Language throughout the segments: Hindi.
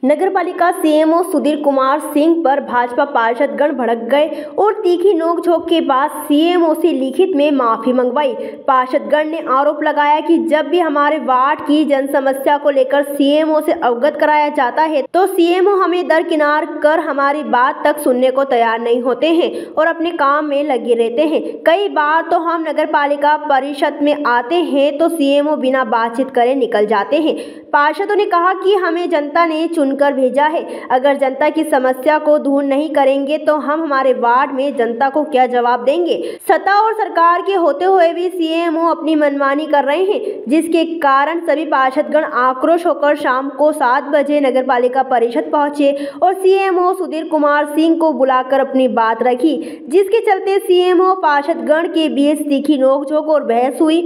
नगरपालिका सीएमओ सुधीर कुमार सिंह पर भाजपा पार्षद गण भड़क गए और तीखी नोकझोंक के बाद सीएमओ से लिखित में माफी मंगवाई। पार्षद गण ने आरोप लगाया कि जब भी हमारे वार्ड की जन समस्या को लेकर सीएमओ से अवगत कराया जाता है तो सीएमओ हमें दरकिनार कर हमारी बात तक सुनने को तैयार नहीं होते हैं और अपने काम में लगे रहते हैं। कई बार तो हम नगरपालिका परिषद में आते हैं तो सीएमओ बिना बातचीत करे निकल जाते हैं। पार्षदों ने कहा कि हमें जनता ने चुनकर भेजा है, अगर जनता की समस्या को दूर नहीं करेंगे तो हम हमारे वार्ड में जनता को क्या जवाब देंगे। सत्ता और सरकार के होते हुए भी सीएमओ अपनी मनमानी कर रहे हैं, जिसके कारण सभी पार्षदगण आक्रोश होकर शाम को 7 बजे नगरपालिका परिषद पहुंचे और सीएमओ सुधीर कुमार सिंह को बुलाकर अपनी बात रखी, जिसके चलते सीएमओ पार्षदगण के बीच तीखी नोकझोंक और बहस हुई।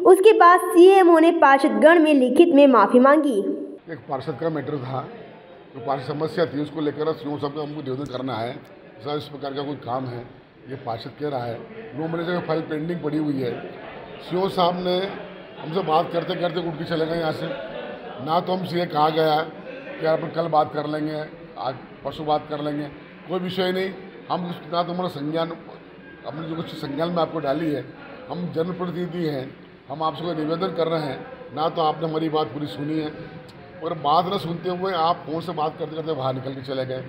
उसके बाद सीएमओ ने पार्षदगण में लिखित में माफी मांगी। एक पार्षद का मैटर था, तो पार्षद समस्या थी, उसको लेकर सीएमओ साहब को हमको निवेदन करना है। सर, इस प्रकार का कोई काम है, ये पार्षद कह रहा है 9 महीने से फाइल पेंडिंग पड़ी हुई है। सीएमओ साहब ने हमसे बात करते करते उठ के चले गए यहाँ से। ना तो हमसे ये कहा गया कि अपन कल बात कर लेंगे, आज परसों बात कर लेंगे, कोई विषय नहीं। हम ना तो हमारा संज्ञान, हमने जो कुछ संज्ञान में आपको डाली है, हम जनप्रतिनिधि हैं, हम आपसे कोई निवेदन कर रहे हैं, ना तो आपने हमारी बात पूरी सुनी है और बात न सुनते हुए आप फोन से बात करते करते बाहर निकल के चले गए।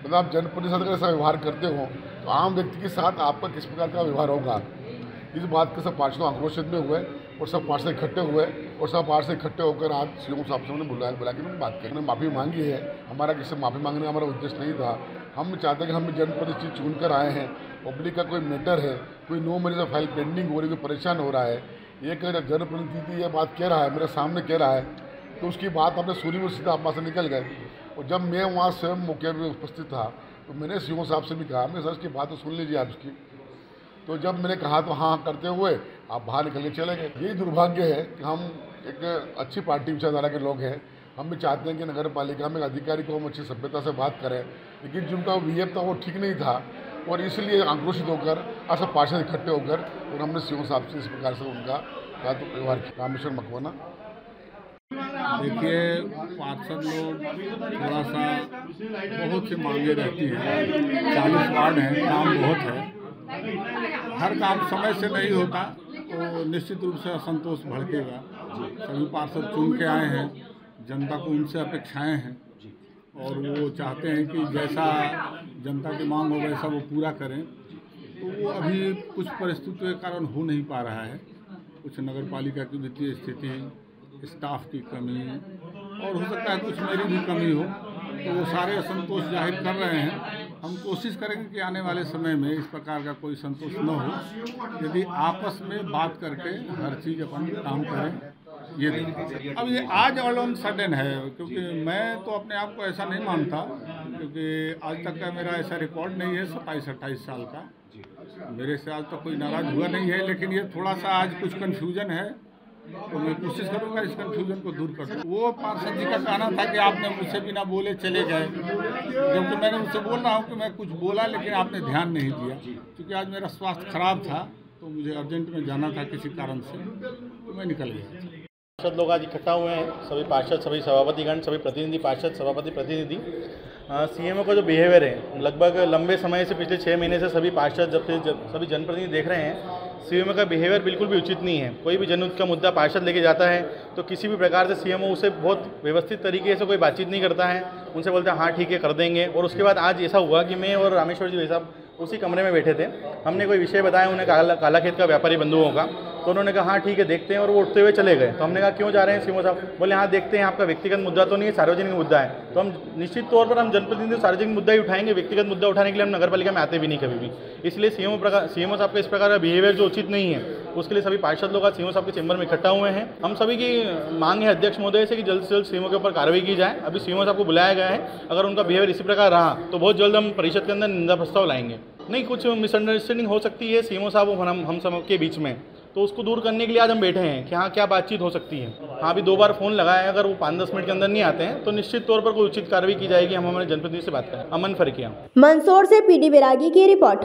मतलब आप जनप्रतिनिधि का ऐसा व्यवहार करते हो तो आम व्यक्ति के साथ आपका किस प्रकार का व्यवहार होगा। इस बात के सब पार्षद आक्रोशित में हुए और सब पार्षद इकट्ठे हुए और सब पार्षद इकट्ठे होकर आज सीएमओ साहब से हमने बुला के बात की, हमने माफ़ी मांगी है। हमारा किसी माफ़ी मांगने का हमारा उद्देश्य नहीं था। हम चाहते हैं कि हम जनप्रतिनिधि चुन कर आए हैं, पब्लिक का कोई मैटर है, कोई 9 महीने से फाइल पेंडिंग हो रही, कोई परेशान हो रहा है, एक जनप्रतिनिधि ये बात कह रहा है, मेरे सामने कह रहा है, तो उसकी बात आपने सुनी वो सीधा आप वहाँ से निकल गए। और जब मैं वहाँ स्वयं मौके पर उपस्थित था तो मैंने सीएमओ साहब से भी कहा, मैं सर की बात तो सुन लीजिए आप उसकी। तो जब मैंने कहा तो हाँ करते हुए आप बाहर निकल के चले गए। यही दुर्भाग्य है कि हम एक अच्छी पार्टी विचारधारा के लोग हैं, हम भी चाहते हैं कि नगर पालिका में अधिकारी को हम अच्छी सभ्यता से बात करें, लेकिन जिनका बिहेव था वो ठीक नहीं था और इसलिए आक्रोशित होकर सब पार्षद इकट्ठे होकर और हमने सीएमओ साहब से इस प्रकार से उनका तो व्यवहार किया। रामेश्वर मकवाना। देखिए, पार्षद लोग थोड़ा सा बहुत से मांगे रहती हैं, 40 वार्ड हैं, काम बहुत है, हर काम समय से नहीं होता तो निश्चित रूप से असंतोष भड़केगा। सभी पार्षद चुन के आए हैं, जनता को उनसे अपेक्षाएं हैं और वो चाहते हैं कि जैसा जनता की मांग हो वैसा वो पूरा करें। तो वो अभी कुछ परिस्थितियों के कारण हो नहीं पा रहा है, कुछ नगरपालिका की वित्तीय स्थिति, स्टाफ की कमी और हो सकता है कुछ मेरी भी कमी हो, तो वो सारे असंतोष जाहिर कर रहे हैं। हम कोशिश करेंगे कि आने वाले समय में इस प्रकार का कोई संतोष न हो, यदि आपस में बात करके हर चीज़ अपन काम करें। ये देखिए, अब ये आज ऑल ऑन सडन है, क्योंकि मैं तो अपने आप को ऐसा नहीं मानता, क्योंकि आज तक का मेरा ऐसा रिकॉर्ड नहीं है 27-28 साल का, मेरे से आज तक कोई नाराज़ हुआ नहीं है। लेकिन ये थोड़ा सा आज कुछ कन्फ्यूजन है, तो मैं कोशिश करूंगा इस कन्फ्यूजन को दूर कर दूँ। वो पार्षद जी का कहना था कि आपने मुझसे बिना बोले चले गए, जबकि मैंने उनसे बोल रहा हूँ कि मैं कुछ बोला लेकिन आपने ध्यान नहीं दिया। क्योंकि आज मेरा स्वास्थ्य खराब था तो मुझे अर्जेंट में जाना था किसी कारण से, तो मैं निकल गया। पार्षद लोग आज इकट्ठा हुए हैं, सभी पार्षद, सभी सभापतिगण, सभी प्रतिनिधि पार्षद, सभापति प्रतिनिधि। सीएमओ का जो बिहेवियर है, लगभग लंबे समय से पिछले 6 महीने से सभी पार्षद सभी जनप्रतिनिधि देख रहे हैं, सीएमओ का बिहेवियर बिल्कुल भी उचित नहीं है। कोई भी जनहित का मुद्दा पार्षद लेके जाता है तो किसी भी प्रकार से सीएमओ उसे बहुत व्यवस्थित तरीके से कोई बातचीत नहीं करता है, उनसे बोलते हैं हाँ ठीक है कर देंगे। और उसके बाद आज ऐसा हुआ कि मैं और रामेश्वर जी भाई साहब उसी कमरे में बैठे थे, हमने कोई विषय बताया उन्हें काला खेत का व्यापारी बंधुओं का, तो उन्होंने कहा हाँ ठीक है देखते हैं, और वो उठते हुए चले गए। तो हमने कहा क्यों जा रहे हैं सीएमओ साहब? बोले हाँ देखते हैं, आपका व्यक्तिगत मुद्दा तो नहीं है, सार्वजनिक मुद्दा है। तो हम निश्चित तौर पर हम जनप्रतिनिधि सार्वजनिक मुद्दा ही उठाएंगे, व्यक्तिगत मुद्दा उठाने के लिए हम नगरपालिका में आते भी नहीं कभी भी। इसलिए सीएमओ साहब का इस प्रकार का बिहेवियर जो उचित नहीं है, उसके लिए सभी पार्षद लोग आज सीएमओ साहब के चैम्बर में इकट्ठा हुए हैं। हम सभी की मांग है अध्यक्ष महोदय से कि जल्द से जल्द सीएमओ के ऊपर कार्रवाई की जाए। अभी सीएमओ साहब को बुलाया गया है, अगर उनका बिहेवियर इसी प्रकार रहा तो बहुत जल्द हम परिषद के अंदर निंदा प्रस्ताव लाएंगे। नहीं, कुछ मिसअंडरस्टैंडिंग हो सकती है सीएमओ साहब और हम सब के बीच में, तो उसको दूर करने के लिए आज हम बैठे हैं कि हाँ क्या बातचीत हो सकती है। हाँ, अभी 2 बार फ़ोन लगाया है, अगर वो 5-10 मिनट के अंदर नहीं आते हैं तो निश्चित तौर पर कोई उचित कार्रवाई की जाएगी। हम हमारे जनप्रतिनिधि से बात करें। अमन फरकिया, मंदसौर से PD बैरागी की रिपोर्ट।